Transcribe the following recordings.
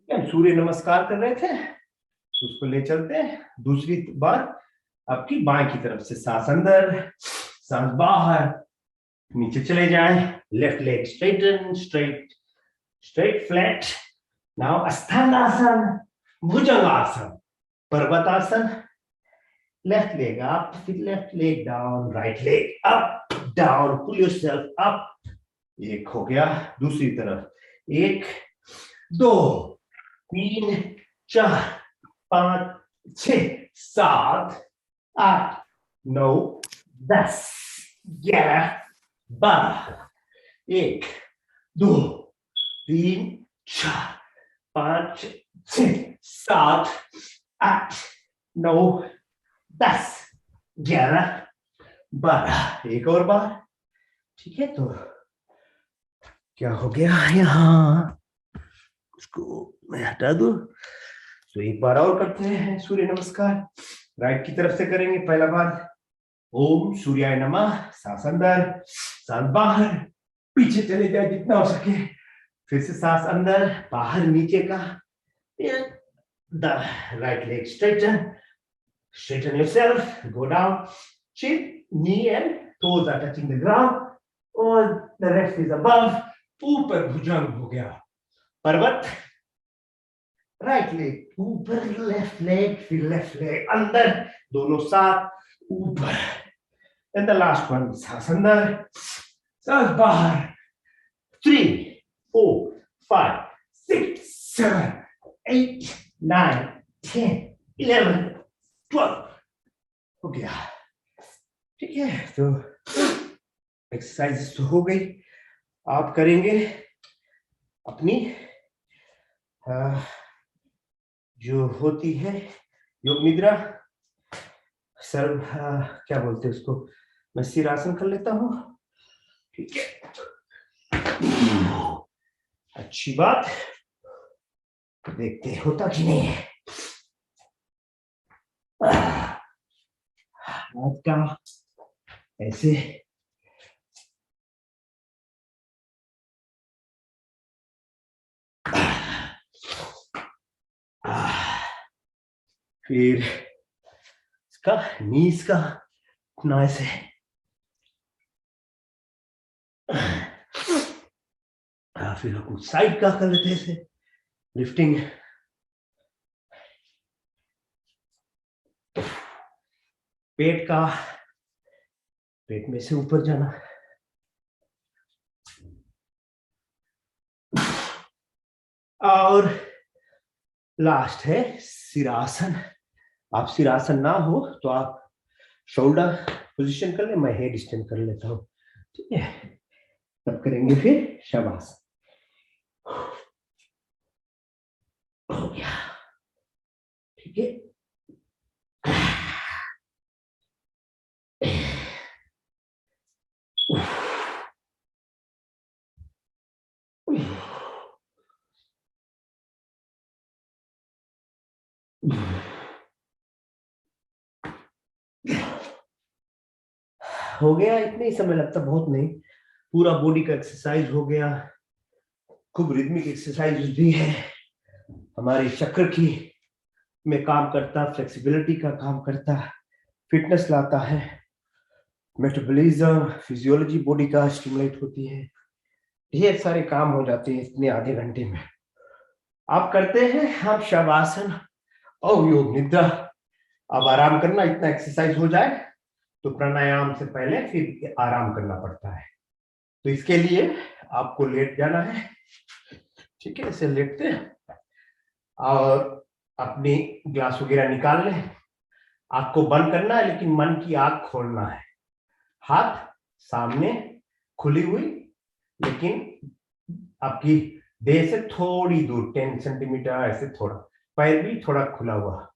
हम सूर्य नमस्कार कर रहे थे, उसको ले चलते हैं। दूसरी बार आपकी बाएं की तरफ से सांस अंदर, सांस बाहर, नीचे चले जाएं। Left leg straighten, straight straight flat. Now अस्थानासन, bhujangasana, parvatasana. Left leg up, फिर left leg down, right leg up down, pull yourself up. एक हो गया। दूसरी तरफ, एक, दो, तीन, चार, पांच, छह, सात, आठ, नौ, 10, 11, 12। एक, दो, तीन, चार, पांच, छह, सात, आठ, नौ, 10, 11, 12। एक और बार। ठीक है, तो क्या हो गया यहाँ, उसको मैं हटा दूं। तो एक बार और करते हैं सूर्य नमस्कार। राइट की तरफ से करेंगे। पहला बार, ओम सूर्याय नमः, सांस अंदर, सांस बाहर, पीछे चले जाए जितना हो सके। फिर से सांस अंदर, बाहर, नीचे का। The right leg straighten yourself, go down, chin, knee and toes are touching the ground, और the rest is above। ऊपर भुजंग हो गया, पर्वत। राइट लेग ऊपर, लेफ्ट लेग, फिर लेफ्ट लेग अंदर, दोनों साथ ऊपर। एंड द लास्ट वन, सांस अंदर, सांस बाहर। 3, 4, 5, 6, 7, 8, 9, 10, 11, 12। हो गया। ठीक है, तो एक्सरसाइज तो हो गई। आप करेंगे अपनी जो होती है योग निद्रा, सर्व क्या बोलते हैं उसको, मैं सिरासन कर लेता हूँ। ठीक है, अच्छी बात। देखते होता कि नहीं है। हाथ का ऐसे फिर इसका नीज का अपना ऐसे फिर हम साइड का कर लेते हैं ऐसे लिफ्टिंग। पेट का, पेट में से ऊपर जाना। और लास्ट है सिरासन। आप सिरासन ना हो तो आप शोल्डर पोजीशन कर ले, मैं हेड स्टैंड कर लेता हूँ। ठीक है, तब करेंगे फिर शवासन। हो गया। ठीक है, हो गया। इतने ही समय लगता, बहुत नहीं। पूरा बॉडी का एक्सरसाइज हो गया। खूब रिदमिक एक्सरसाइज भी है, हमारे चक्र की में काम करता, फ्लेक्सिबिलिटी का काम करता, फिटनेस लाता है, मेटाबॉलिज्म, फिजियोलॉजी बॉडी का स्टिमुलेट होती है। ढेर सारे काम हो जाते हैं इतने आधे घंटे में। आप करते हैं, हम शवासन और योग निद्रा। अब आराम करना, इतना एक्सरसाइज हो जाए तो प्राणायाम से पहले फिर आराम करना पड़ता है। तो इसके लिए आपको लेट जाना है। ठीक है, ऐसे लेटते हैं और अपनी ग्लास वगैरह निकाल लें। आंख को बंद करना है, लेकिन मन की आंख खोलना है। हाथ सामने खुली हुई, लेकिन आपकी देह से थोड़ी दूर 10 सेंटीमीटर ऐसे थोड़ा, पैर भी थोड़ा खुला हुआ।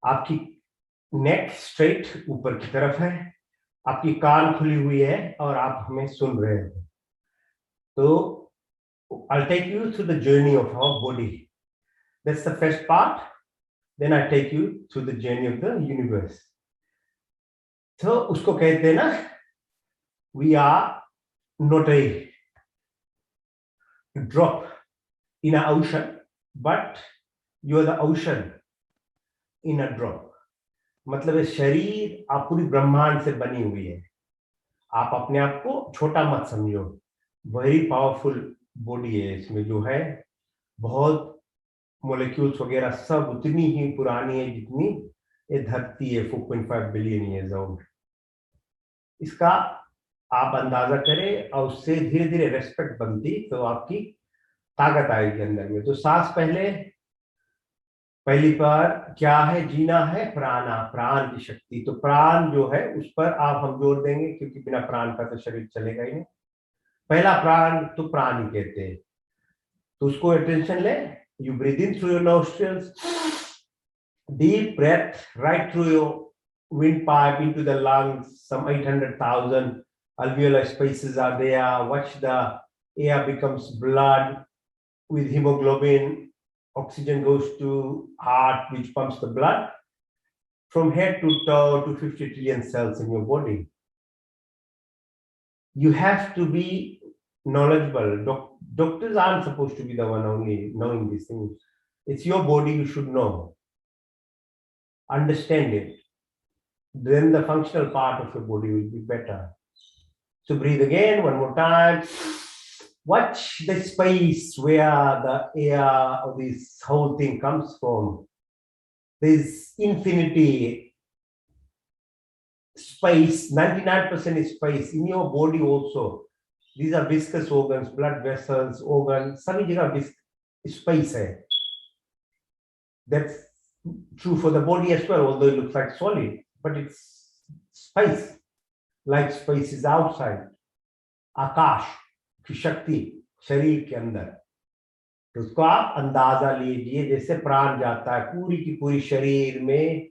आपकी नेक स्ट्रेट ऊपर की तरफ है, आपकी कान खुली हुई है और आप हमें सुन रहे हो। तो I'll take you through the journey of our body. That's the first part. Then I take you through the journey of the universe. तो उसको कहते हैं ना, we are not a drop in an ocean, but you are the ocean in a drop. मतलब ये शरीर आप पूरी ब्रह्मांड से बनी हुई है, आप अपने आप को छोटा मत समझो, वेरी पावरफुल बॉडी है इसमें जो है, बहुत मोलिक्यूल्स वगैरह सब उतनी ही पुरानी है जितनी ये धरती है, 4.5 बिलियन ईयर्स ओल्ड। इसका आप अंदाजा करें और उससे धीरे धीरे रेस्पेक्ट बनती तो आपकी ताकत आएगी अंदर में। तो सांस पहली बार क्या है, जीना है, प्राणा, प्राण की शक्ति। तो प्राण जो है उस पर आप हम जोर देंगे क्योंकि बिना प्राण का तो शरीर चलेगा ही नहीं। पहला प्राण तो प्राण ही कहते हैं, तो उसको अटेंशन ले। You breathe in through your nostrils, deep breath right through your windpipe into the lungs. Some 800,000 alveolar spaces are there. Watch the air becomes blood with hemoglobin. Oxygen goes to heart, which pumps the blood from head to toe to 50 trillion cells in your body. You have to be knowledgeable. Doctors aren't supposed to be the one only knowing these things. It's your body, you should know. Understand it. Then the functional part of your body will be better. So breathe again, one more time. Watch the space where the air of this whole thing comes from. There's infinity space, 99% is space in your body also. These are viscous organs, blood vessels, organs, सभी जगह space है. That's true for the body as well, although it looks like solid, but it's space. Like space is outside. आकाश की शक्ति शरीर के अंदर, तो उसको आप अंदाजा लीजिए जैसे प्राण जाता है पूरी की पूरी शरीर में।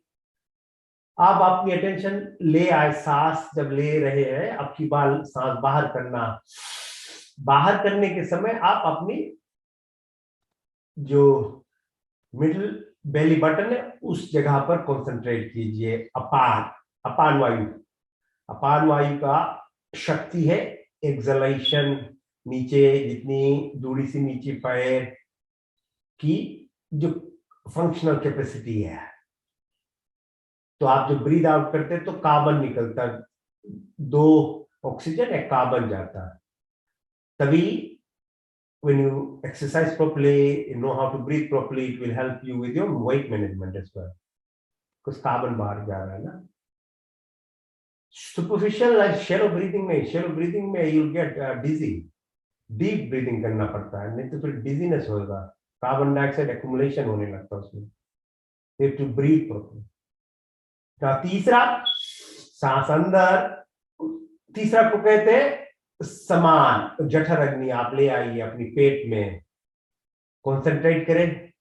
आप अपनी अटेंशन ले आए, सांस जब ले रहे हैं, आपकी बाल सांस बाहर करना, बाहर करने के समय आप अपनी जो मिडिल बेली बटन है उस जगह पर कंसंट्रेट कीजिए। अपान वायु, अपान वायु का शक्ति है एक्सलेशन, नीचे जितनी दूरी से नीचे पैर की जो फंक्शनल कैपेसिटी है। तो आप जब ब्रीद आउट करते हैं तो कार्बन निकलता, 2 ऑक्सीजन एक कार्बन जाता, तभी when you exercise properly, you know how to breathe properly, it will help you with your weight management as well, because carbon बाहर जा रहा है ना। Superficial like shallow breathing में you'll get dizzy, deep breathing करना पड़ता है, नहीं तो फिर dizziness होगा, कार्बन डाइऑक्साइड accumulation होने लगता है उसमें। You have to breathe properly. तीसरा सांस अंदर, तीसरा को कहते हैं समान जठर अग्नि। आप ले आइए अपनी पेट में, कॉन्सेंट्रेट करें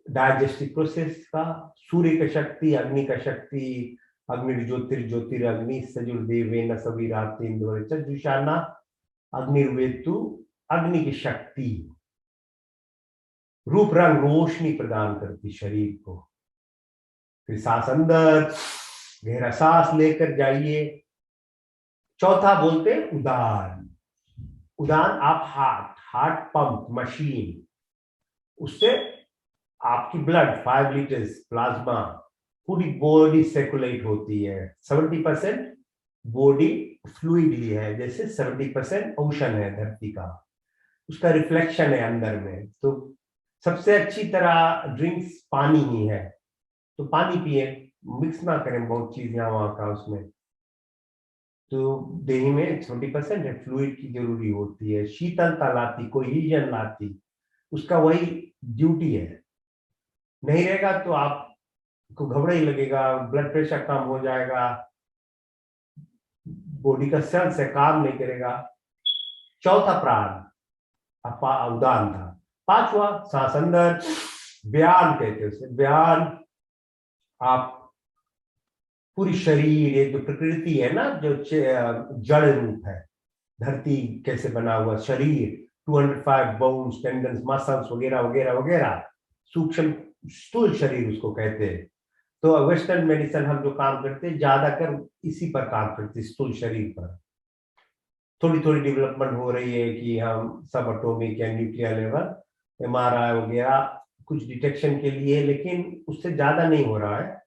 डाइजेस्टिव प्रोसेस का। सूर्य का शक्ति, अग्नि का शक्ति, अग्नि ज्योतिर्ज्योतिरग्नि सजुर्देवेन सविरातेन्द्रजुषाना अग्निर्वेतु, अग्नि की शक्ति रूप रंग रोशनी प्रदान करती शरीर को। फिर सांस अंदर, गहरा सांस लेकर जाइए। चौथा बोलते हैं उदान। उदान आप हार्ट पंप मशीन, उससे आपकी ब्लड 5 लीटर्स प्लाज्मा पूरी बॉडी सर्कुलेट होती है। 70% बॉडी फ्लूइडली है, जैसे 70% ओशन है धरती का, उसका रिफ्लेक्शन है अंदर में। तो सबसे अच्छी तरह ड्रिंक्स पानी ही है, तो पानी पिए, मिक्स ना करें बहुत चीज यहाँ वहां का उसमें। तो देही में 20% है फ्लूइड की जरूरी होती है, शीतलता लाती, कोहेजन लाती, उसका वही ड्यूटी है। नहीं रहेगा तो आपको घबरा ही लगेगा, ब्लड प्रेशर कम हो जाएगा, बॉडी का सेल्स है काम नहीं करेगा। चौथा प्राण उदान था। पांचवा सांस अंदर, व्यान कहते हैं उसे। व्यान आप पूरी शरीर, ये जो प्रकृति है ना, जो जड़ रूप है, धरती कैसे बना हुआ शरीर, 205 बोन्स, टेंडन्स, मसल्स वगैरह वगैरह वगैरह, सूक्ष्म स्थूल शरीर उसको कहते हैं। तो वेस्टर्न मेडिसिन हम जो काम करते हैं ज्यादातर इसी पर काम करते हैं, स्थूल शरीर पर। थोड़ी थोड़ी डेवलपमेंट हो रही है कि हम सब एटॉमिक या न्यूक्लियर लेवल, MRI वगैरह कुछ डिटेक्शन के लिए, लेकिन उससे ज्यादा नहीं हो रहा है।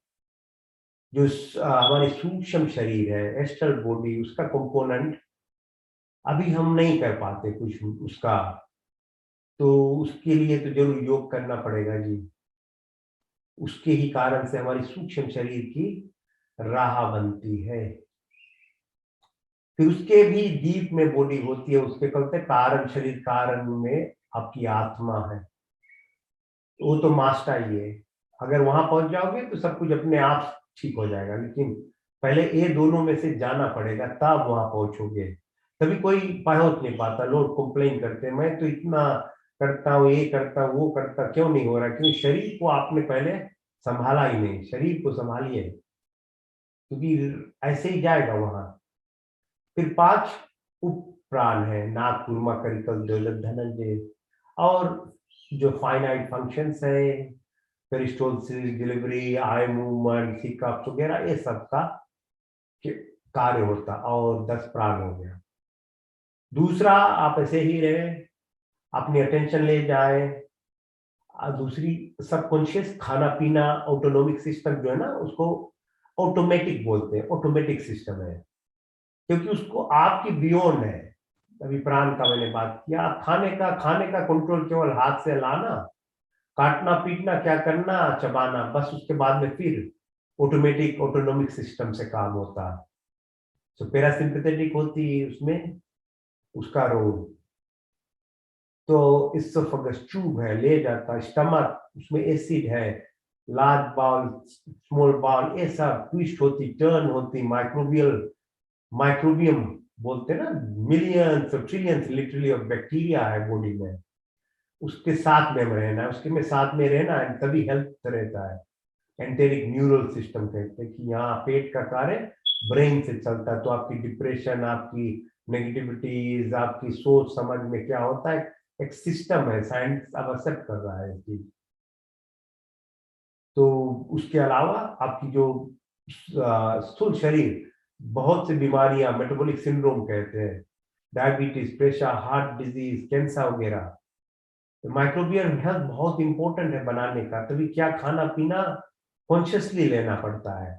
जो हमारे सूक्ष्म शरीर है, एस्ट्रल बॉडी, उसका कंपोनेंट अभी हम नहीं कर पाते कुछ उसका, तो उसके लिए तो जरूर योग करना पड़ेगा जी। उसके ही कारण से हमारी सूक्ष्म शरीर की राह बनती है। फिर उसके भी डीप में बॉडी होती है, उसके कहते हैं कारण शरीर, कारण में आपकी आत्मा है, वो तो मास्टर ही है। अगर वहां पहुंच जाओगे तो सब कुछ अपने आप ठीक हो जाएगा, लेकिन पहले ये दोनों में से जाना पड़ेगा, तब वहां पहुंचोगे। तभी कोई पहुंच नहीं पाता। लोग कंप्लेन करते हैं, मैं तो इतना करता हूँ, ये करता हूँ, वो करता, क्यों नहीं हो रहा? क्योंकि शरीर को आपने पहले संभाला ही नहीं। शरीर को संभालिए, क्योंकि ऐसे ही जाएगा वहां। फिर 5 उप प्राण है, नाक, कुर्मा, करिकल, दौलत, धनंजय, और जो फाइनाइट फंक्शंस है, पेरिस्टोलसिस, डिलीवरी, आई मूवमेंट, हिकअप्स वगैरह, ये सब का कार्य होता। और 10 प्राण हो गया। दूसरा, आप ऐसे ही रहे, अपनी अटेंशन ले जाए। दूसरी, सबकॉन्शियस, खाना पीना, ऑटोनोमिक सिस्टम जो है ना, उसको ऑटोमेटिक बोलते हैं, ऑटोमेटिक सिस्टम है, क्योंकि उसको आपकी बियॉन्ड है। अभी प्राण का मैंने बात किया, खाने का कंट्रोल केवल हाथ से लाना, काटना पीटना क्या करना, चबाना, बस। उसके बाद में फिर ऑटोमेटिक ऑटोनोमिक सिस्टम से काम होता है। तो पैरासिम्पैथेटिक होती है उसमें उसका रोल। तो इसोफेगस ट्यूब है, ले जाता, स्टमक, उसमें एसिड है, लार्ज बाउल, स्मॉल बाउल, ये सब ट्विस्ट होती, टर्न होती, माइक्रोबियम बोलते हैं ना, मिलियंस और ट्रिलियंस लिटरली ऑफ बैक्टीरिया है बॉडी में। उसके साथ में रहना है, उसके में साथ में रहना है, तभी हेल्थ रहता है। एंटेरिक न्यूरल सिस्टम कहते हैं कि यहाँ पेट का कार्य ब्रेन से चलता है। तो आपकी डिप्रेशन, आपकी नेगेटिविटीज, आपकी सोच समझ में क्या होता है, एक सिस्टम है, साइंस अब एक्सेप्ट कर रहा है चीज। तो उसके अलावा आपकी जो स्थूल शरीर, बहुत सी बीमारियां, मेटाबॉलिक सिंड्रोम कहते हैं, diabetes, pressure, heart disease, cancer वगैरह, माइक्रोबियल हेल्थ बहुत इंपॉर्टेंट है बनाने का। तभी क्या खाना पीना कॉन्शियसली लेना पड़ता है।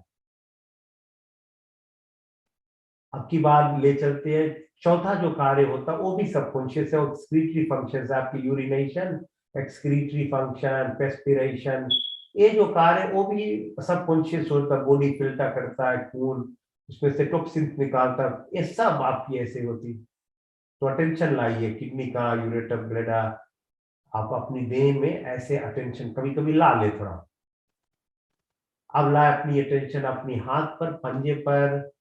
अब की बात ले चलते हैं, चौथा जो कार्य होता है वो भी सबकॉन्शियस है, एक्सक्रीटरी फंक्शन है, आपकी यूरिनेशन, एक्सक्रीटरी फंक्शन, पेस्पिरेशन, ये जो कार्य है वो भी सबकॉन्शियस होता है। बॉडी फिल्टर करता है खून, उसमें से टॉक्सिन निकालता है, ये सब आपकी ऐसे होती। तो अटेंशन लाइए, किडनी का, यूरेटर, ब्लैडर, आप अपनी देह में ऐसे अटेंशन कभी कभी ला ले थोड़ा। अब लाए अपनी अटेंशन अपनी हाथ पर, पंजे पर,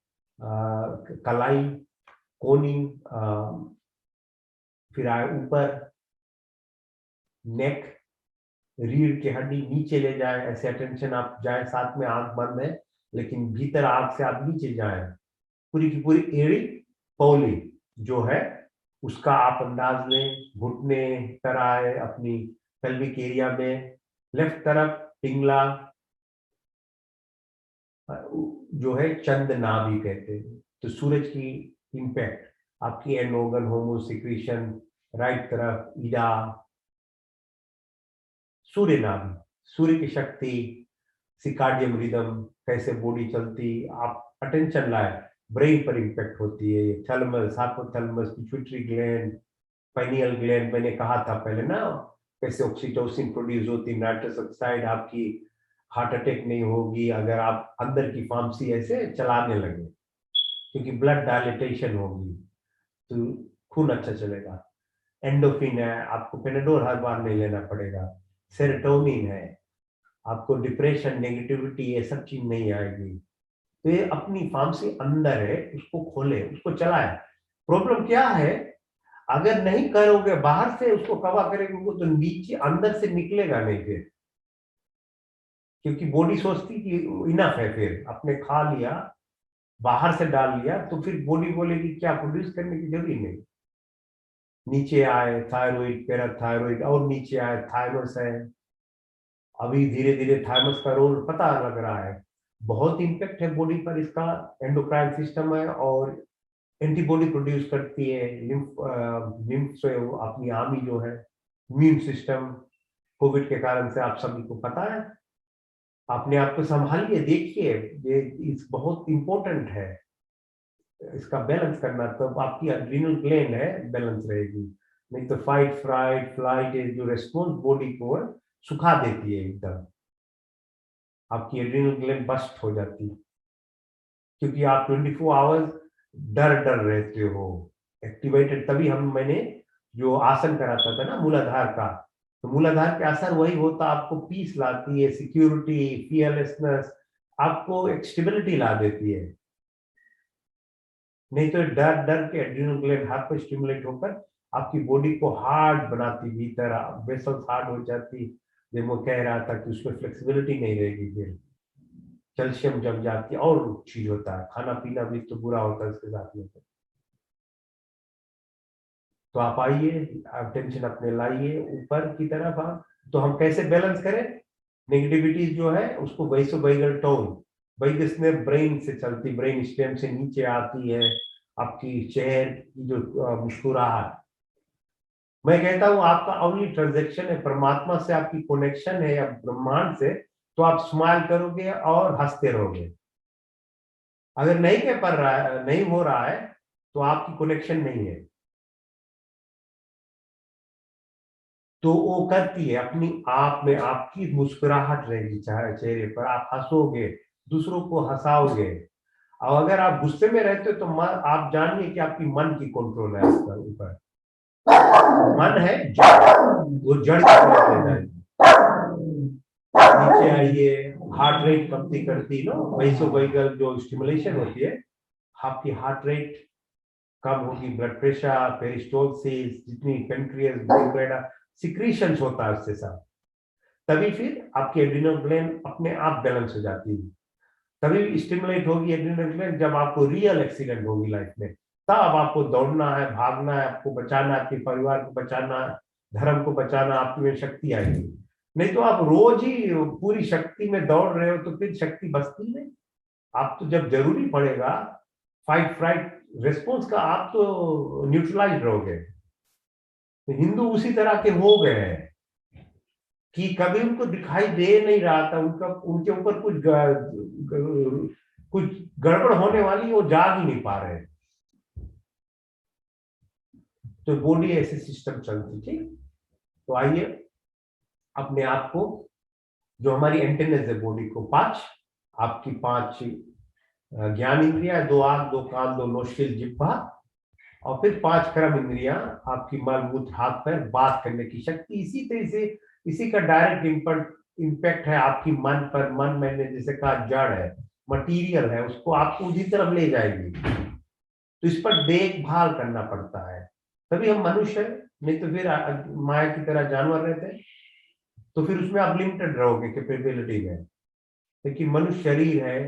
कलाई, कोनी, फिर आए ऊपर, नेक, रीढ़ की हड्डी, नीचे ले जाए, ऐसे अटेंशन आप जाए। साथ में आंख बंद है, लेकिन भीतर आंख से आप नीचे जाए, पूरी की पूरी एड़ी पौली जो है उसका आप अंदाज लें। घुटने तर आए अपनी पेल्विक एरिया में, लेफ्ट तरफ पिंगला, जो है चंद नाभि कहते हैं। तो सूरज की इंपैक्ट आपकी एंडोगन, होमो सिक्रीशन, राइट तरफ ईडा, सूर्य नाभि, सूर्य की शक्ति, सिकार्डियम रिदम, कैसे बॉडी चलती, आप अटेंशन लाए। ब्रेन पर इंपैक्ट होती है, thalamus, hypothalamus, pituitary gland, pineal gland, मैंने कहा था पहले ना, कैसे ऑक्सीटोसिन प्रोड्यूस होती, नाइट्रस ऑक्साइड, आपकी हार्ट अटैक नहीं होगी अगर आप अंदर की फार्मेसी ऐसे चलाने लगे, क्योंकि ब्लड डायलिटेशन होगी तो खून अच्छा चलेगा। एंडोफिन है, आपको पेनाडोल हर बार नहीं लेना पड़ेगा। सेरोटोनिन है, आपको डिप्रेशन, नेगेटिविटी, ये सब चीज नहीं आएगी। तो ये अपनी फार्मेसी अंदर है, उसको खोले, उसको चलाए। प्रॉब्लम क्या है, अगर नहीं करोगे, बाहर से उसको कवर करेंगे वो, तो नीचे अंदर से निकलेगा नहीं फिर, क्योंकि बॉडी सोचती कि इनफ है, फिर आपने खा लिया, बाहर से डाल लिया, तो फिर बॉडी बोलेगी क्या प्रोड्यूस करने की जरूरी नहीं। नीचे आए थायराइड, पैराथायराइड, और नीचे आए थायमस है। अभी धीरे धीरे थायमस का रोल पता लग रहा है, बहुत इंपैक्ट है बॉडी पर इसका। एंडोक्राइन सिस्टम है, और एंटीबॉडी प्रोड्यूस करती है, लिम्फ, लिम्फ से अपनी आर्मी जो है। इम्यून सिस्टम कोविड के कारण से आप सभी को पता है, अपने आप को संभालिए, देखिए, ये इस बहुत इंपॉर्टेंट है इसका बैलेंस करना, तब आपकी एड्रिनल ग्लैंड है बैलेंस रहेगी। नहीं तो फाइट फ्राइट फ्लाइट जो रेस्पॉन्स बॉडी को सुखा देती है एकदम, आपकी एड्रिनल ग्लैंड बस्ट हो जाती है, क्योंकि आप 24 आवर्स डर डर रहते हो एक्टिवेटेड। तभी मैंने जो आसन कराता था ना मूलाधार का, तो मूलाधार के असर वही होता, आपको पीस लाती है, सिक्योरिटी, फियरलेसनेस, आपको एक स्टेबिलिटी ला देती है। नहीं तो डर डर के एड्रिनल ग्लैंड हाथ पर स्टिमुलेट होकर आपकी बॉडी को हार्ड बनाती, भीतर वेसल्स हार्ड हो जाती। जब वो कह रहा था कि उसमें फ्लेक्सिबिलिटी नहीं रहेगी, फिर कैल्शियम जम जाती है, और चीज होता है, खाना पीना भी तो बुरा होता है इसके साथ में। तो आप आइए, आप टेंशन अपने लाइए ऊपर की तरफ। आप तो हम कैसे बैलेंस करें नेगेटिविटी जो है उसको, वैसो वैगल टोन वैगस में ब्रेन से चलती, ब्रेन स्टेम से नीचे आती है आपकी चेहरे की जो मुस्कुराहट। मैं कहता हूं आपका ओनली ट्रांजेक्शन है परमात्मा से, आपकी कनेक्शन है या ब्रह्मांड से, तो आप स्माइल करोगे और हंसते रहोगे। अगर नहीं कर पा रहा है, नहीं हो रहा है, तो आपकी कनेक्शन नहीं है। तो वो करती है अपनी आप में, आपकी मुस्कुराहट रहेगी चेहरे पर, आप हंसोगे, दूसरों को हंसाओगे। और अगर आप गुस्से में रहते हो तो आप जानिए कि आपकी मन की कंट्रोल है इसका ऊपर, मन है वो जड़ की तरफ ले जाएगी। नीचे आइए, हार्ट रेट कमती करती नो वैसो वैगल जो स्टिमुलेशन होती है, आपकी हार्ट रेट कम होगी, ब्लड प्रेशर, पेरिस्टोलसिस, जितनी पेनक्रियास ब्लड सिक्रीशंस होता है उससे सब, तभी फिर आपकी एड्रिनल ग्लैंड अपने आप बैलेंस हो जाती है। तभी स्टिमुलेट होगी एड्रिनल ग्लैंड जब आपको रियल एक्सीडेंट होगी लाइफ में, तब आपको दौड़ना है, भागना है, आपको बचाना है, आपके परिवार को बचाना, धर्म को बचाना, आप में शक्ति आएगी। नहीं तो आप रोज ही पूरी शक्ति में दौड़ रहे हो तो फिर शक्ति बचती नहीं। आप तो जब जरूरी पड़ेगा फाइट फ्राइट रेस्पॉन्स का, आप तो न्यूट्रलाइज रहोगे। तो हिंदू उसी तरह के हो गए हैं कि कभी उनको दिखाई दे नहीं रहा था, उनका उनके ऊपर कुछ गड़बड़ होने वाली, वो जाग ही नहीं पा रहे। तो बॉडी ऐसे सिस्टम चलती, ठीक। तो आइए अपने आप को, जो हमारी एंटेनेस है बॉडी को, पांच, आपकी पांच ज्ञान इंद्रिया, दो आंख, दो कान, दो नोस्ट्रिल, जिह्वा, और फिर पांच कर्म इंद्रियां, आपकी मलमूत्र, हाथ पैर, बात करने की शक्ति। इसी तरह से इसी का डायरेक्ट इम्पैक्ट है आपकी मन पर। मन मैंने जैसे कहा जड़ है, मटीरियल है, उसको आपको उसी तरफ ले जाएगी। तो इस पर देखभाल करना पड़ता है, तभी हम मनुष्य है। नहीं तो फिर माया की तरह जानवर रहते हैं, तो फिर उसमें आप लिमिटेड रहोगे कैपेबिलिटी में। लेकिन मनुष्य शरीर है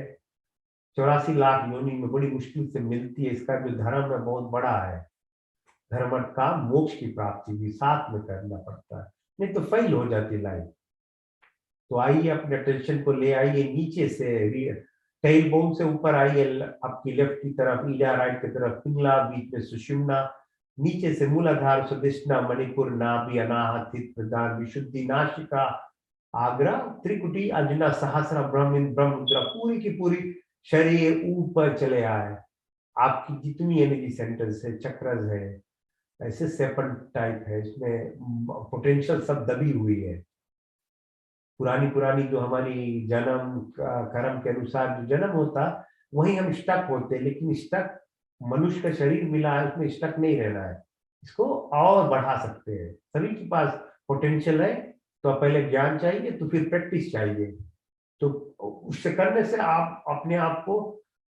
84 लाख योनि में बड़ी मुश्किल से मिलती है, इसका जो धर्म है बहुत बड़ा है। धर्म का मोक्ष की प्राप्ति भी साथ में करना पड़ता है, नहीं तो फेल हो जाती लाइफ। तो आइए अपने टेंशन को ले आइए नीचे से, टेल बोन से ऊपर आइए, आपकी लेफ्ट की तरफ ईडा, राइट की तरफ पिंगला, बीच में सुषुम्ना, नीचे से मूलाधार, सुदिष्णा, मणिपुर, नाभि, अनाहत, प्रदान, विशुद्धि, नासिका, आग्रा, त्रिकुटी, अंजना, सहस्रा, ब्रह्ममुद्रा, पूरी की पूरी शरीर ऊपर चले आए। आपकी जितनी एनर्जी सेंटर्स है, चक्रस है, ऐसे सेपन टाइप है, इसमें पोटेंशियल सब दबी हुई है। पुरानी पुरानी जो हमारी जन्म कर्म के अनुसार जो जन्म होता, वहीं हम स्टक होते, लेकिन स्टक मनुष्य का शरीर मिला है, उसमें स्टक नहीं रहना है, इसको और बढ़ा सकते हैं। सभी के पास पोटेंशियल है, तो पहले ज्ञान चाहिए, तो फिर प्रैक्टिस चाहिए। तो उससे करने से आप अपने आप को,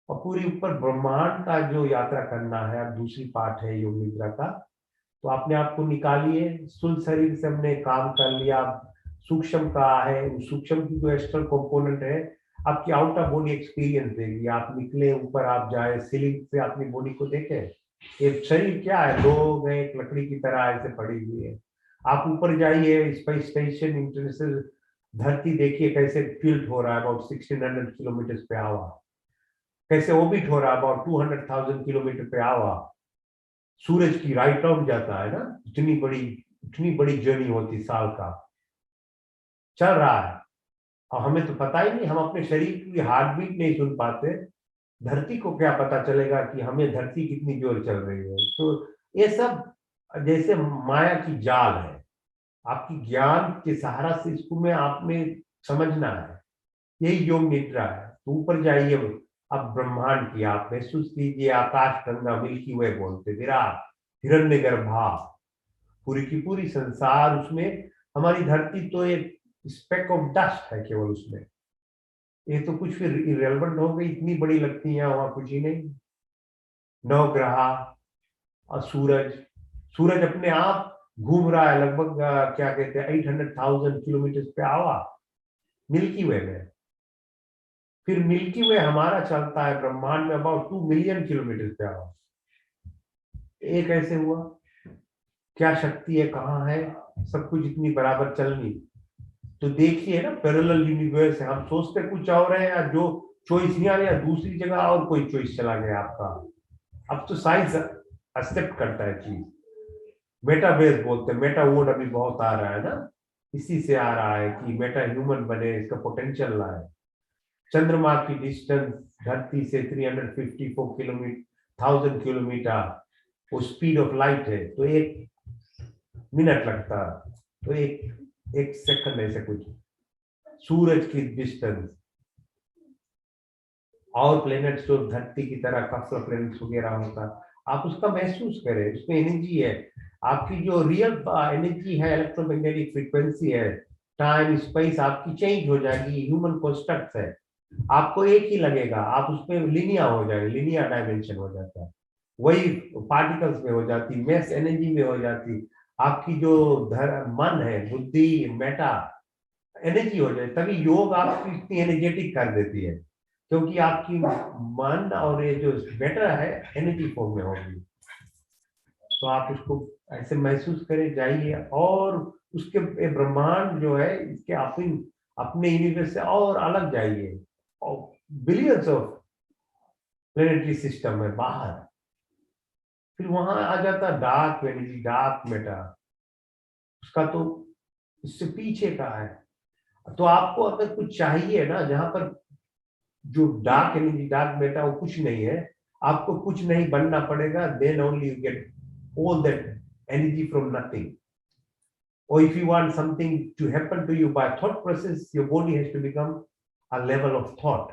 और पूरी ऊपर ब्रह्मांड का जो यात्रा करना है, अब दूसरी पार्ट है योग निद्रा का, तो अपने आप को निकालिए। स्थूल शरीर से हमने काम कर लिया, सूक्ष्म का है, सूक्ष्म की जो एक्सटर्नल कंपोनेंट है आपकी आउट ऑफ बॉडी एक्सपीरियंस देगी। आप निकले ऊपर, आप जाए सीलिंग से अपनी बॉडी को देखें, ये शरीर क्या है, लोग हैं एक लकड़ी की तरह ऐसे पड़ी हुई है। आप ऊपर जाइए, स्पेस स्टेशन इंटरनेशनल, धरती देखिए कैसे टिल्ट हो रहा है, अबाउट 1600 किलोमीटर पे आवर, कैसे ऑर्बिट हो रहा है अबाउट 200,000 किलोमीटर पे आवर। सूरज की राइट टर्न जाता है ना, इतनी बड़ी इतनी बड़ी जर्नी होती, साल का चल रहा है और हमें तो पता ही नहीं, हम अपने शरीर की हार्ट बीट नहीं सुन पाते, धरती को क्या पता चलेगा कि हमें धरती कितनी जोर चल रही है। तो ये सब जैसे माया की जाल है, आपकी ज्ञान के सहारा से इसको में आप में समझना है, यही योग निद्रा है। तो ऊपर जाइए, अब ब्रह्मांड की आप महसूस कीजिए, आकाश गंगा मिल्की वे बोलते, विराट हिरण्य गर्भा, पूरी की पूरी संसार उसमें, हमारी धरती तो एक स्पेक ऑफ डस्ट है केवल उसमें, ये तो कुछ फिर इरेलेवेंट हो गई, इतनी बड़ी लगती है, वहां कुछ ही नहीं। नौ ग्रह और सूरज, सूरज अपने आप घूम रहा है लगभग क्या कहते हैं 800,000 किलोमीटर पे आवा मिल्की वे में। फिर मिल्की वे हमारा चलता है ब्रह्मांड में अबाउट 2 मिलियन किलोमीटर पे आवा। ये कैसे हुआ, क्या शक्ति है, कहाँ है, सब कुछ इतनी बराबर चलनी। तो देखिए ना, पैरेलल यूनिवर्स है, हम सोचते कुछ और है, या जो चॉइस नहीं आ रही, या दूसरी जगह और कोई चॉइस चला गया आपका। अब तो साइंस एक्सेप्ट करता है चीज, मेटावेज बोलते हैं, मेटा वर्ड अभी बहुत आ रहा है ना, इसी से आ रहा है कि मेटा ह्यूमन बने, इसका पोटेंशियल रहा है। चंद्रमा की डिस्टेंस धरती से 354 किलोमीटर 1000 किलोमीटर, वो स्पीड ऑफ लाइट है, तो 1 मिनट लगता है, तो एक सेकंड ऐसे कुछ। सूरज की डिस्टेंस और प्लेनेट्स जो धरती की तरह कफ्ल प्लेनेट्स वगैरह होता, आप उसका महसूस करें, उसमें एनर्जी है, आपकी जो रियल एनर्जी है, इलेक्ट्रोमैग्नेटिक फ्रीक्वेंसी है, टाइम स्पेस आपकी चेंज हो जाएगी, ह्यूमन कंस्ट्रक्ट है, आपको एक ही लगेगा, आप उसमें लिनिया हो जाएंगे, लिनिया डायमेंशन हो जाता है, वही पार्टिकल्स में हो जाती, मैस एनर्जी में हो जाती, आपकी जो मन है, बुद्धि, मेटा एनर्जी हो जाए, तभी योग आपकी इतनी एनर्जेटिक कर देती है, क्योंकि आपकी मन और ये जो मेटा है एनर्जी फॉर्म में होगी। तो आप उसको ऐसे महसूस करें, जाइए और उसके ब्रह्मांड जो है इसके अपने यूनिवर्स से और अलग जाइए, और बिलियंस ऑफ प्लेनेटरी सिस्टम है बाहर, फिर वहां आ जाता डार्क एनर्जी, डार्क मेटा, उसका तो इससे पीछे का है। तो आपको अगर कुछ चाहिए ना, जहां पर जो डार्क एनर्जी, डार्क मेटा, वो कुछ नहीं है, आपको कुछ नहीं बनना पड़ेगा, then only you get all that energy from nothing. Or if you want something to happen to you by thought process, your body has to become a level of thought.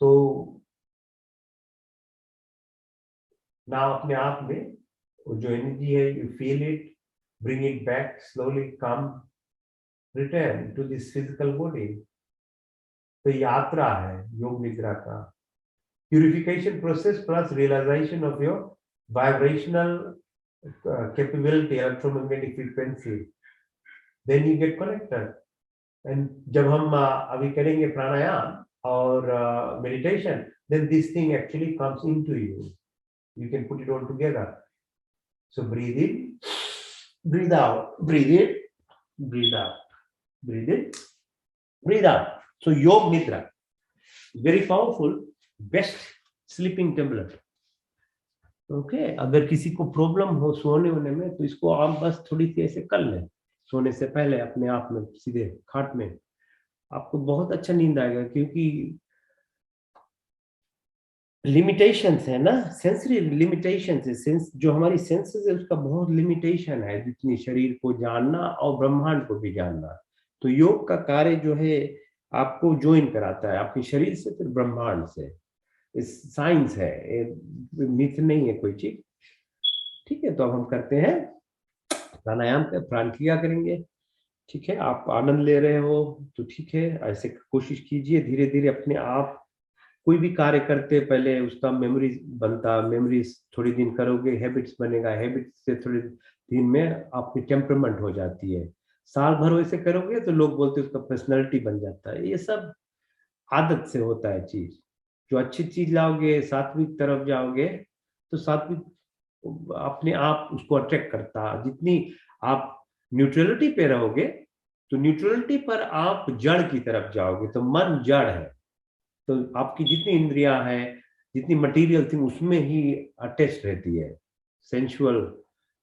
तो now अपने आप में वो जो energy है, you feel it, bring it back slowly, come, return to this physical body. तो यात्रा है योग निद्रा का, purification process plus realization of your vibrational capability, electromagnetic frequency, then you get connected. And जब हम अभी करेंगे प्राणायाम और meditation, then this thing actually comes into you. You can put it all together. So breathe in, breathe out, breathe in, breathe out, breathe in, breathe out. So Yog Nidra, very powerful, best sleeping tablet. Okay अगर किसी को problem हो सोने होने में, तो इसको आप बस थोड़ी सी ऐसे कर लें सोने से पहले, अपने आप में सीधे खाट में, आपको बहुत अच्छा नींद आएगा, क्योंकि लिमिटेशंस है ना, सेंसरी लिमिटेशंस है, सेंस जो हमारी सेंसेस है उसका बहुत लिमिटेशन है, जितनी शरीर को जानना और ब्रह्मांड को भी जानना। तो योग का कार्य जो है आपको ज्वाइन कराता है आपके शरीर से, फिर ब्रह्मांड से, साइंस है, मिथ नहीं है कोई चीज। ठीक है, तो अब हम करते हैं प्राणायाम का, प्राण क्रिया करेंगे। ठीक है, आप आनंद ले रहे हो तो ठीक है, ऐसे कोशिश कीजिए धीरे धीरे अपने आप, कोई भी कार्य करते पहले उसका मेमोरी बनता, मेमोरी थोड़ी दिन करोगे हैबिट्स बनेगा, हैबिट्स से थोड़े दिन में आपकी टेम्परमेंट हो जाती है, साल भर वैसे करोगे तो लोग बोलते हैं उसका पर्सनैलिटी बन जाता है। ये सब आदत से होता है चीज, जो अच्छी चीज लाओगे, सात्विक तरफ जाओगे, तो सात्विक अपने आप उसको अट्रैक्ट करता, जितनी आप न्यूट्रलिटी पे रहोगे तो न्यूट्रलिटी पर आप जड़ की तरफ जाओगे, तो मन जड़ है, तो आपकी जितनी इंद्रियां हैं, जितनी मटेरियल थिंग उसमें ही अटैच रहती है, सेंसुअल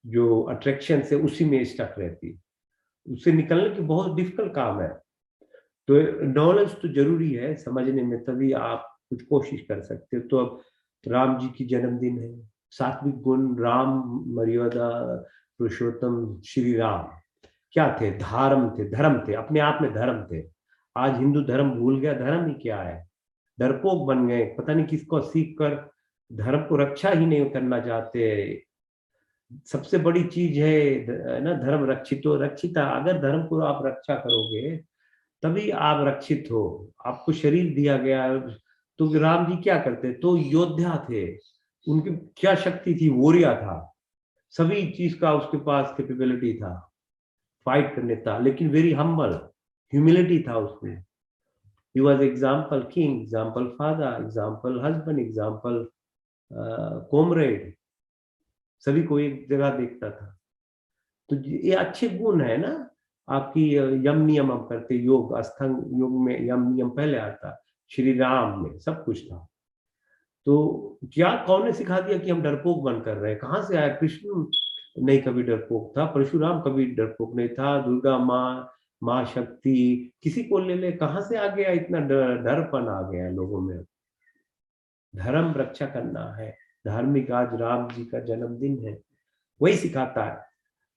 जो अट्रैक्शन से उसी में स्टक रहती है, उससे निकलने की बहुत डिफिकल्ट काम है। तो नॉलेज तो जरूरी है समझने में, तभी आप कुछ कोशिश कर सकते हो। तो अब राम जी की जन्मदिन है, सात्विक गुण, राम मर्यादा पुरुषोत्तम श्री राम क्या थे? धार्म थे, धर्म थे, अपने आप में धर्म थे। आज हिंदू धर्म भूल गया, धर्म ही क्या है, डरपोक बन गए, पता नहीं किसको सीख कर धर्म को रक्षा ही नहीं करना चाहते। सबसे बड़ी चीज है ना धर्म रक्षितो रक्षिता, अगर धर्म को आप रक्षा करोगे तभी आप रक्षित हो। आपको शरीर दिया गया। तो राम जी क्या करते? तो योद्धा थे, उनकी क्या शक्ति थी, वोरिया था, सभी चीज का उसके पास कैपेबिलिटी था, फाइट करने था, लेकिन वेरी हम्बल, ह्यूमिलिटी था उसमें। He was example king, example father, example husband, example comrade, सभी को एक जगह देखता था। तो ये अच्छे गुण है ना आपकी। यम नियम हम करते, योग अष्टांग योग में यम नियम पहले आता, श्री राम में सब कुछ था। तो क्या कौन ने सिखा दिया कि हम डरपोक बन कर रहे हैं? कहाँ से आया? कृष्ण नहीं कभी डरपोक था, परशुराम कभी डरपोक नहीं था, दुर्गा माँ, माँ शक्ति, किसी को ले ले, कहाँ से आ गया इतना डरपन आ गया लोगों में? धर्म रक्षा करना है, धार्मिक, आज राम जी का जन्मदिन है, वही सिखाता है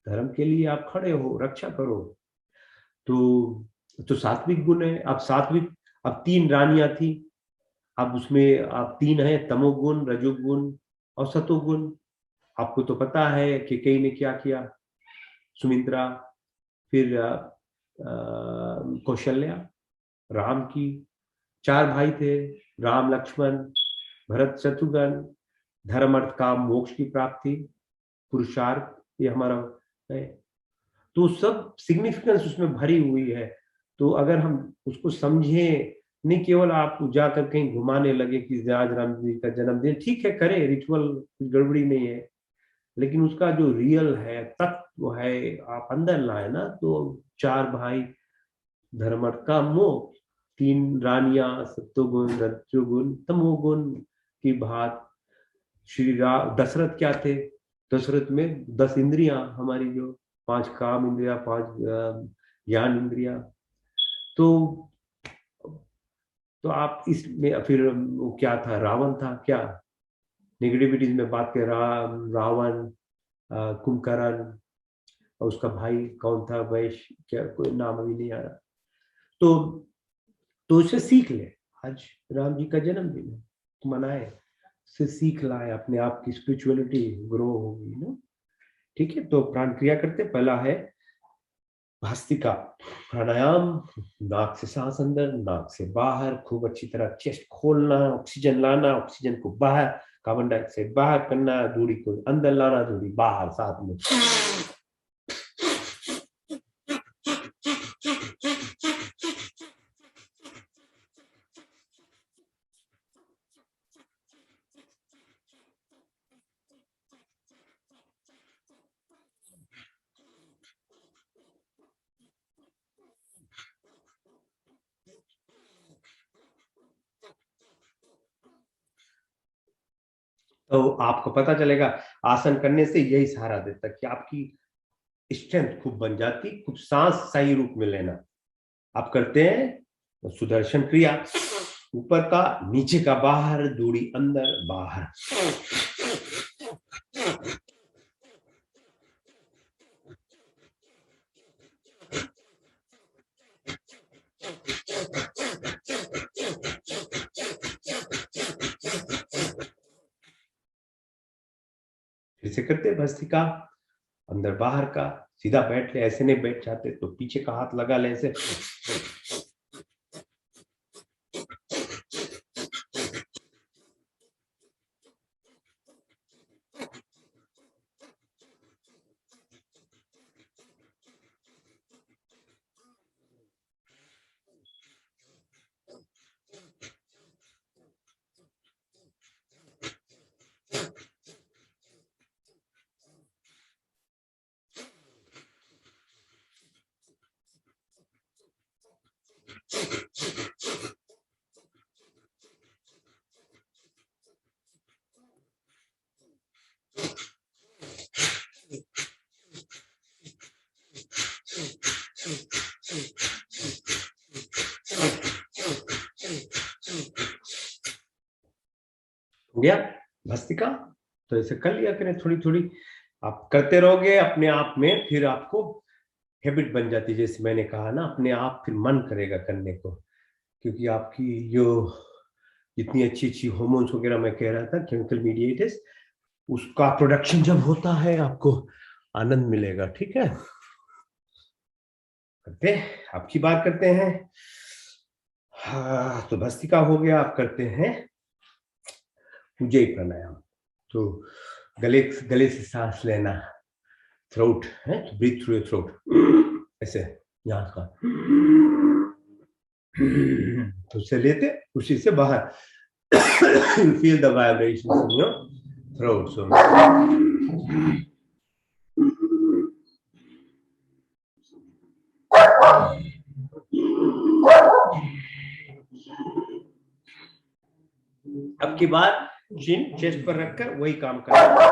धर्म के लिए आप खड़े हो, रक्षा करो। तो सात्विक गुण है। अब सात्विक, अब 3 रानियां थी, अब उसमें अब 3 है, तमोगुण, रजोगुण और सतोगुण। आपको तो पता है कि कई ने क्या किया, सुमित्रा, फिर कौशल्या, राम की, 4 भाई थे, राम लक्ष्मण भरत शत्रुघ्न, धर्म अर्थ काम मोक्ष की प्राप्ति, पुरुषार्थ, ये हमारा है। तो सब सिग्निफिकेंस उसमें भरी हुई है। तो अगर हम उसको समझें, नहीं केवल आप जाकर कहीं घुमाने लगे कि आज राम जी का जन्मदिन, ठीक है करें रिचुअल, गड़बड़ी नहीं है, लेकिन उसका जो रियल है तत्व है आप अंदर लाए ना। तो 4 भाई, धर्म अर्थ काम मोक्ष, 3 रानियां, सत्वगुण रजोगुण तमोगुण की बात। श्री राम दशरथ क्या थे? दशरथ में 10 इंद्रियां हमारी, जो 5 काम इंद्रिया, 5 ज्ञान इंद्रिया। तो आप इसमें फिर वो क्या था, रावण था क्या, नेगेटिविटीज में बात कर, रावण, कुंभकर्ण, और उसका भाई कौन था, वैश्य, क्या कोई नाम अभी नहीं आ रहा। तो उसे सीख ले, आज राम जी का जन्मदिन है, मनाए, से सीख लाए, अपने आप की स्पिरिचुअलिटी ग्रो होगी ना। ठीक है, तो प्राण क्रिया करते, पहला है भस्त्रिका प्राणायाम, नाक से सांस अंदर, नाक से बाहर, खूब अच्छी तरह चेस्ट खोलना, ऑक्सीजन लाना, ऑक्सीजन को बाहर, कार्बन डाइऑक्साइड बाहर करना, दूरी को अंदर लाना, दूरी बाहर, साथ में तो आपको पता चलेगा आसन करने से यही सहारा देता कि आपकी स्ट्रेंथ खूब बन जाती, खूब सांस सही रूप में लेना। आप करते हैं तो सुदर्शन क्रिया, ऊपर का नीचे का बाहर, दूरी अंदर बाहर। फिर से करते भस्त्रिका, अंदर बाहर का, सीधा बैठ ले, ऐसे नहीं बैठ जाते तो पीछे का हाथ लगा ले ऐसे। गया भस्त्रिका। तो ऐसे कर लिया करें, थोड़ी थोड़ी आप करते रहोगे, अपने आप में फिर आपको हैबिट बन जाती है। जैसे मैंने कहा ना, अपने आप फिर मन करेगा करने को, क्योंकि आपकी जो इतनी अच्छी अच्छी हार्मोन्स वगैरह मैं कह रहा था, केमिकल मीडिएटर्स, उसका प्रोडक्शन जब होता है आपको आनंद मिलेगा। ठीक है, करते आपकी बात करते हैं। हाँ, तो भस्त्रिका हो गया। आप करते हैं उज्जयी प्राणायाम। तो गले गले से सांस लेना, थ्रोट है, तो ब्रीथ थ्रू योर थ्रोट, ऐसे यहाँ का तो उसे लेते, उसी से बाहर feel the vibration in your throat. So अब की बार चिन चेस्ट पर रखकर वही काम करना।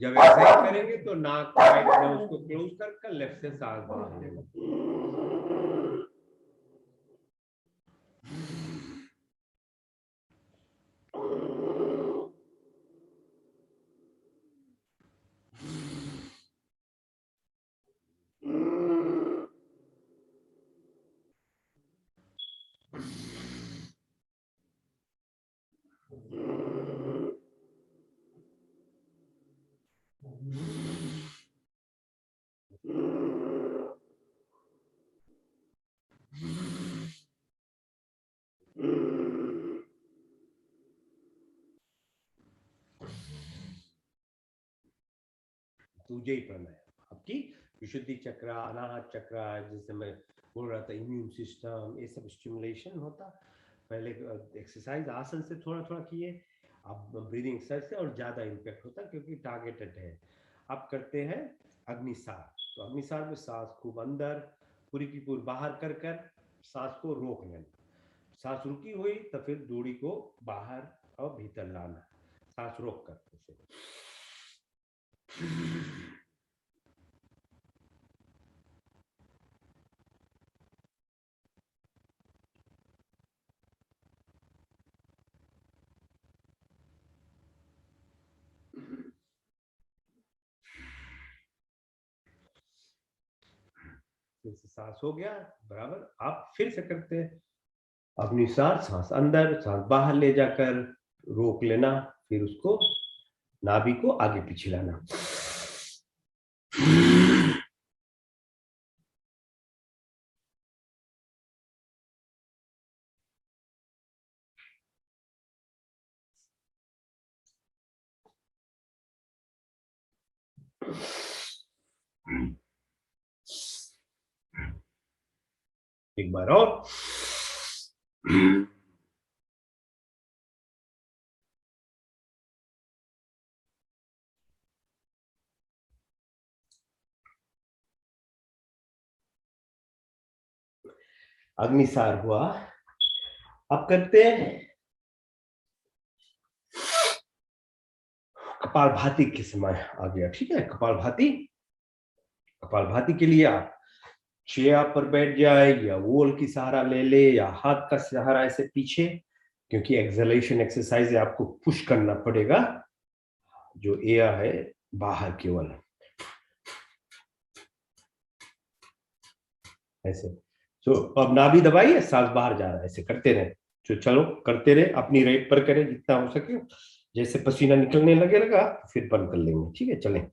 जब ऐसे ही करेंगे तो नाक राइट नोज को क्लोज कर लेफ्ट से सांस बाहर लेना। उज्जयी प्राणायाम आपकी विशुद्धि चक्र, अनाहत चक्र, जैसे मैं बोल रहा था, इम्यून सिस्टम, ये सब स्टिमुलेशन होता। पहले एक्सरसाइज आसन से थोड़ा थोड़ा किए, अब ब्रीदिंग एक्सरसाइज से और ज्यादा इम्पैक्ट होता, क्योंकि टारगेटेड है। आप करते हैं अग्निसार। तो अग्निसार में सांस खूब अंदर, पूरी की पूरी बाहर कर कर सांस को रोक लेना। सांस रुकी हुई तो फिर दूरी को बाहर और भीतर लाना, सांस रोक कर उसे। फिर से सांस हो गया बराबर। आप फिर से करते हैं अपनी सांस अंदर, सांस बाहर ले जाकर रोक लेना, फिर उसको नाभि को आगे पीछे लाना। एक बार और। अग्निसार हुआ। अब करते हैं कपालभाति के समय आ गया। ठीक है, कपालभाति। कपालभाति के लिए आप चेयर पर बैठ जाए, या वॉल की सहारा ले ले, या हाथ का सहारा ऐसे पीछे, क्योंकि एक्सलेशन एक्सरसाइज है, आपको पुश करना पड़ेगा जो एयर है बाहर केवल ऐसे। तो अब नाभि दबाइए, सांस बाहर जा रहा है, ऐसे करते रहे। तो चलो करते रहे, अपनी रेट पर करें जितना हो सके। जैसे पसीना निकलने लगेगा फिर बंद कर लेंगे। ठीक है, चलें।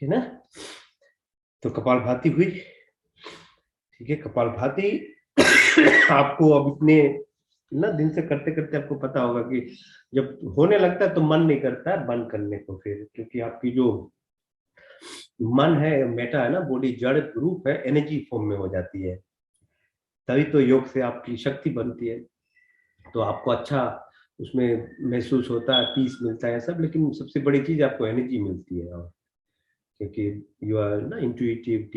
है ना। तो कपालभाति हुई, ठीक है। कपालभाति आपको अब इतने ना दिन से करते करते आपको पता होगा कि जब होने लगता है तो मन नहीं करता है बंद करने को फिर, क्योंकि आपकी जो मन है, मेटा है ना, बॉडी जड़ रूप है, एनर्जी फॉर्म में हो जाती है। तभी तो योग से आपकी शक्ति बनती है, तो आपको अच्छा उसमें महसूस होता है, पीस मिलता है सब। लेकिन सबसे बड़ी चीज आपको एनर्जी मिलती है, और क्योंकि यू आर ना इंट्यूटिव,